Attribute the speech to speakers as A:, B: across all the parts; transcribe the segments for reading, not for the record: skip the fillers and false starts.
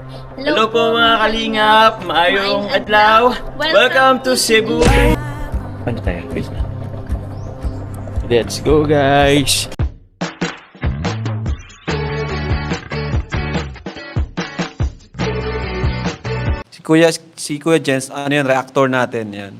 A: Hello po mga kalingap, maayong adlaw. Welcome to Cebu. Ano tayo? Let's go guys.
B: Si Kuya Jens, ano yan, reactor natin yan.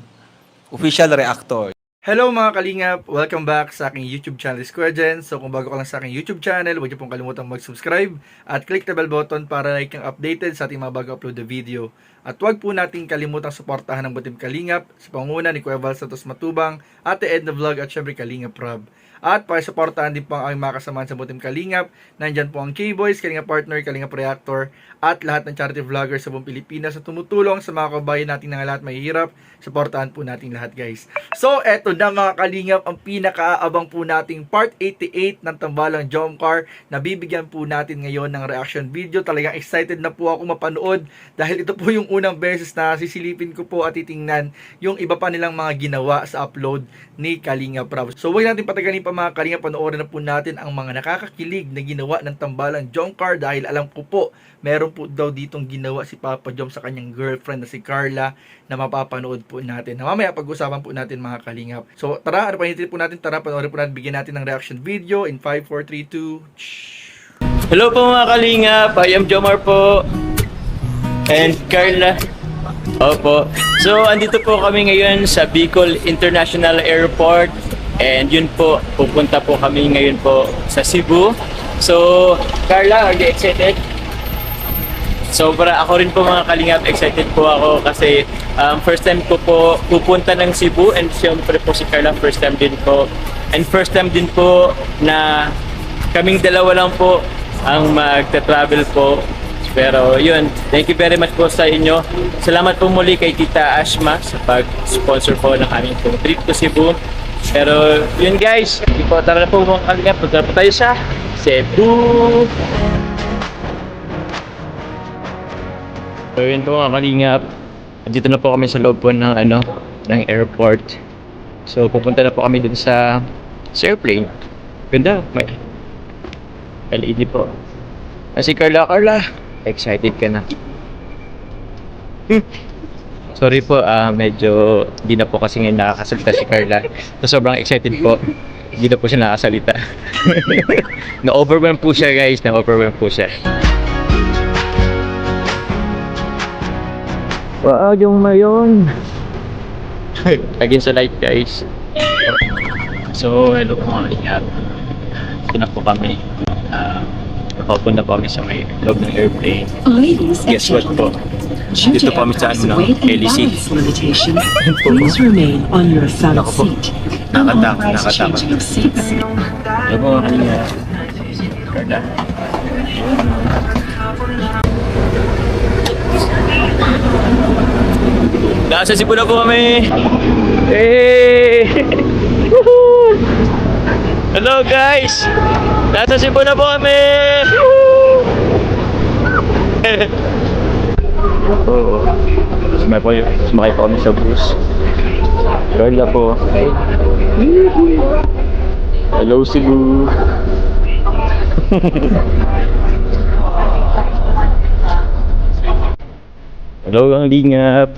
B: Official reactor.
C: Hello mga kalingap! Welcome back sa aking YouTube channel, Kuya Jen. So kung bago ka lang sa aking YouTube channel, huwag niyo pong kalimutang mag-subscribe at click the bell button para like kang updated sa ating mga bago upload na video. At huwag po nating kalimutang suportahan ng Butim Kalingap sa pangunguna ni Kuya Val Santos Matubang, Ate Edna Vlog at syempre Kalingap Rob. At para suportahan din po ang aming mga kasamahan sa Butim Kalingap, nandyan po ang K-Boys, Kalingap Partner, Kalingap Reactor, at lahat ng charity vloggers sa buong Pilipinas na tumutulong sa mga kabayan natin na lahat mahihirap. Suportahan po natin lahat guys. So eto na mga kalingap, ang pinakaabang po nating part 88 ng Tambalang Jomcar na bibigyan po natin ngayon ng reaction video. Talagang excited na po ako mapanood dahil ito po yung unang beses na sisilipin ko po at titingnan yung iba pa nilang mga ginawa sa upload ni Kalingap Rob. So huwag natin patagalin pa mga kalingap, panoorin na po natin ang mga nakakakilig na ginawa ng Tambalang Jomcar dahil alam ko po meron po daw ditong ginawa si Papa Jom sa kanyang girlfriend na si Carla na mapapanood po natin. Na mamaya pag-usapan po natin mga kalingap. So tara, ano pa hinihintay po natin? Tara, panoorin po natin, bigyan natin ng reaction video in 5, 4, 3, 2.
A: Hello po mga kalingap, I am Jomar po. And Carla. Opo. So andito po kami ngayon sa Bicol International Airport. And yun po, pupunta po kami ngayon po sa Cebu. So Carla, are you excited? Sobra ako rin po mga kalingap, excited po ako kasi first time ko po pupunta ng Cebu and siyempre po si Carla first time din po. And first time din po na kaming dalawa lang po ang magta-travel po. Pero yun, thank you very much po sa inyo. Salamat po muli kay Tita Ashma sa pag-sponsor po ng aming trip to Cebu. Pero yun guys, tara na po mga kalingap, punta po tayo sa Cebu. So yun po mga kalingap, dito na po kami sa loob po ng ng airport. So pupunta na po kami dun sa airplane. Ganda, may LED po. Si Carla, excited ka na? Sorry po, medyo di na po kasi ngayon nakakasalita si Carla. So sobrang excited po, hindi na po siya nakakasalita. Na-overwhelm po siya guys, na-overwhelm po siya. Wow, yung mayon. Again sa light guys. So, hello mga kalingap. Ito na po kami. Papunta po kami sa may loob ng airplane. Guess what po? Dito po kami sa LEC.
D: Please remain on your assigned seat.
A: Nakatakot. Hello po mga kalingap. Carla. Nasa Cebu na po kami. Hey! Woohoo! Hello guys! Nasa Cebu na po kami! Oh, sumakay po kami sa bus. Carla po. Hello Cebu! Hello ang lingap.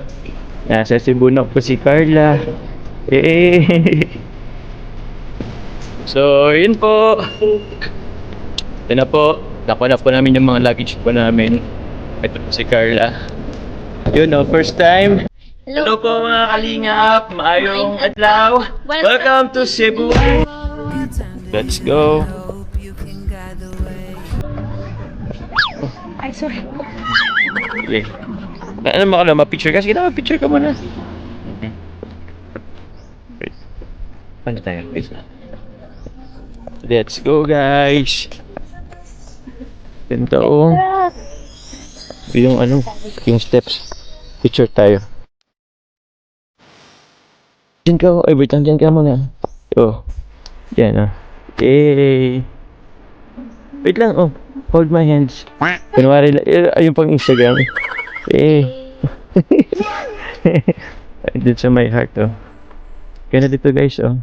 A: Nasa Cebu na po si Carla. So, yun po. Ito na po. Nakuha na po namin yung mga luggage po namin. Ito po si Carla. Yun o, first time. Hello po mga kalingap. Maayong adlaw. Welcome to Cebu. Let's go.
D: Ay, sorry.
A: Okay. Ano mo ka na, ma-picture ka? Sige na, ma-picture ka muna. Wait. Paano tayo? Wait. Let's go guys. Ganda oh. Yung yung steps. Picture tayo. Diyan ka, wait lang, diyan ka muna. Oh. Diyan oh. Yay. Wait lang oh. Hold my hands. Kunwari lang, ayun pang Instagram. Dito sa my heart oh. Kaya na dito guys oh.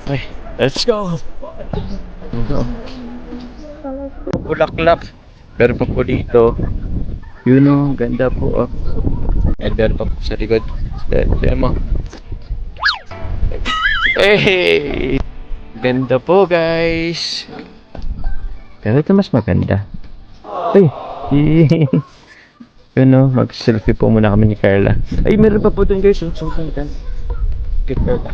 A: Okay, let's go. Bulaklak. Pero pa po dito. Yun o, ganda po. Oh. And meron pa po sa likod. Tignan mo. Hey! Ganda po guys. Pero ito mas maganda. Ay! Yun o, mag-selfie po muna kami ni Carla. Ay, meron pa po dun guys. Kay Carla.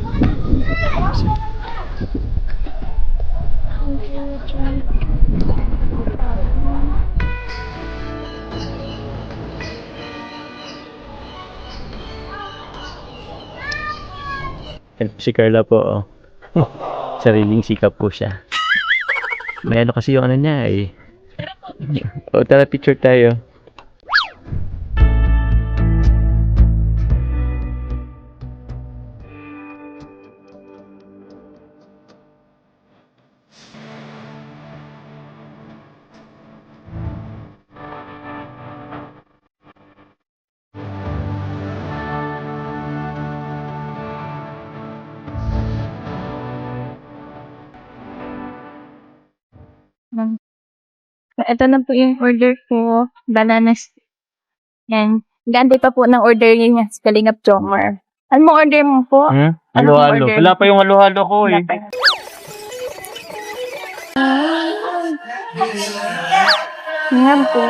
A: Si Carla po, oh. Sariling sikap po siya. May ano kasi yung ano niya eh. O, tara picture tayo.
E: Ito na po yung order ko. Bananas. Yan. Ganda pa po ng order niya sa Kalingap Jomar. Ano mo order mo po? Ano
A: Halo-halo.
E: order?
A: Wala pa yung halo-halo ko eh.
E: Wala pa. Yan po.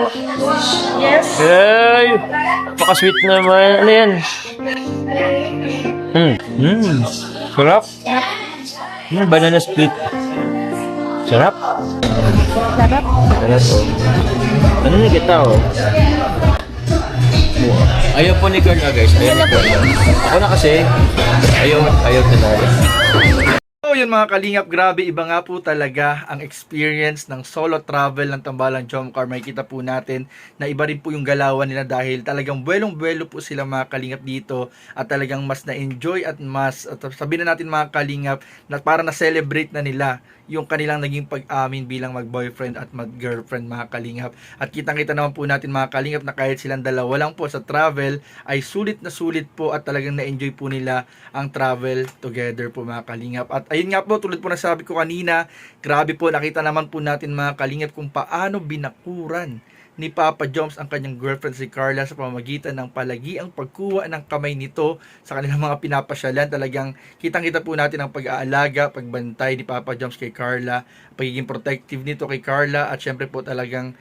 E: Yes.
A: Ay! Napaka-sweet naman. Ano yan? Sarap. Banana split. Sarap.
E: Sarap.
A: Sarap oh. Ano na kita oh? Ayaw po ni Carla guys. Ayaw ni Carla. Ako na kasi. Ayaw talaga.
C: So yun mga kalingap, grabe iba nga po talaga ang experience ng solo travel ng Tambalang Jomcar. Makikita po natin na iba rin po yung galawan nila dahil talagang buwelong-buwelo po sila mga kalingap dito at talagang mas na-enjoy at mas, at sabihin na natin mga kalingap, na para na-celebrate na nila yung kanilang naging pag-amin bilang mag-boyfriend at mag-girlfriend mga kalingap. At kitang-kita naman po natin mga kalingap na kahit silang dalawa lang po sa travel ay sulit na sulit po at talagang na-enjoy po nila ang travel together po mga kalingap. At ayun nga po, tulad po na sabi ko kanina, grabe po, nakita naman po natin mga kalingap kung paano binakuran ni Papa Joms ang kanyang girlfriend si Carla sa pamamagitan ng palagiang pagkuha ng kamay nito sa kanilang mga pinapasyalan. Talagang kitang-kita po natin ang pag-aalaga, pagbantay ni Papa Joms kay Carla, pagiging protective nito kay Carla at syempre po talagang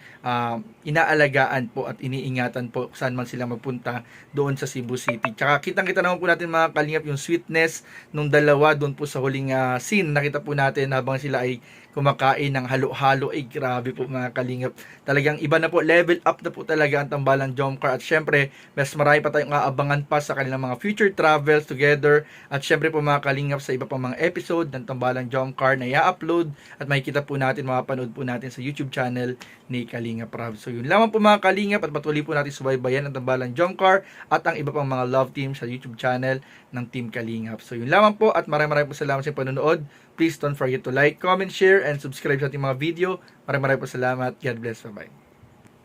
C: inaalagaan po at iniingatan po saan man sila magpunta doon sa Cebu City. Tsaka kitang-kita naman po natin mga kalingap yung sweetness nung dalawa doon po sa huling scene. Nakita po natin habang sila ay kumakain ng halo-halo, ay grabe po mga kalingap. Talagang iba na po, level up na po talaga ang Tambalang Jomcar. At syempre, mas marami pa tayong aabangan pa sa kanilang mga future travels together. At syempre po mga kalingap, sa iba pang mga episode ng Tambalang Jomcar na i-upload at makikita po natin, mapapanood po natin sa YouTube channel ni Kalingap Rab. So yun lamang po mga kalingap, at patuloy po natin subaybayan ang Tambalang Jomcar at ang iba pang mga love team sa YouTube channel ng Team Kalingap. So yun lamang po, at maraming po salamat sa panonood. Please don't forget to like, comment, share, and subscribe sa ating mga video. Maraming po salamat. God bless. Bye-bye.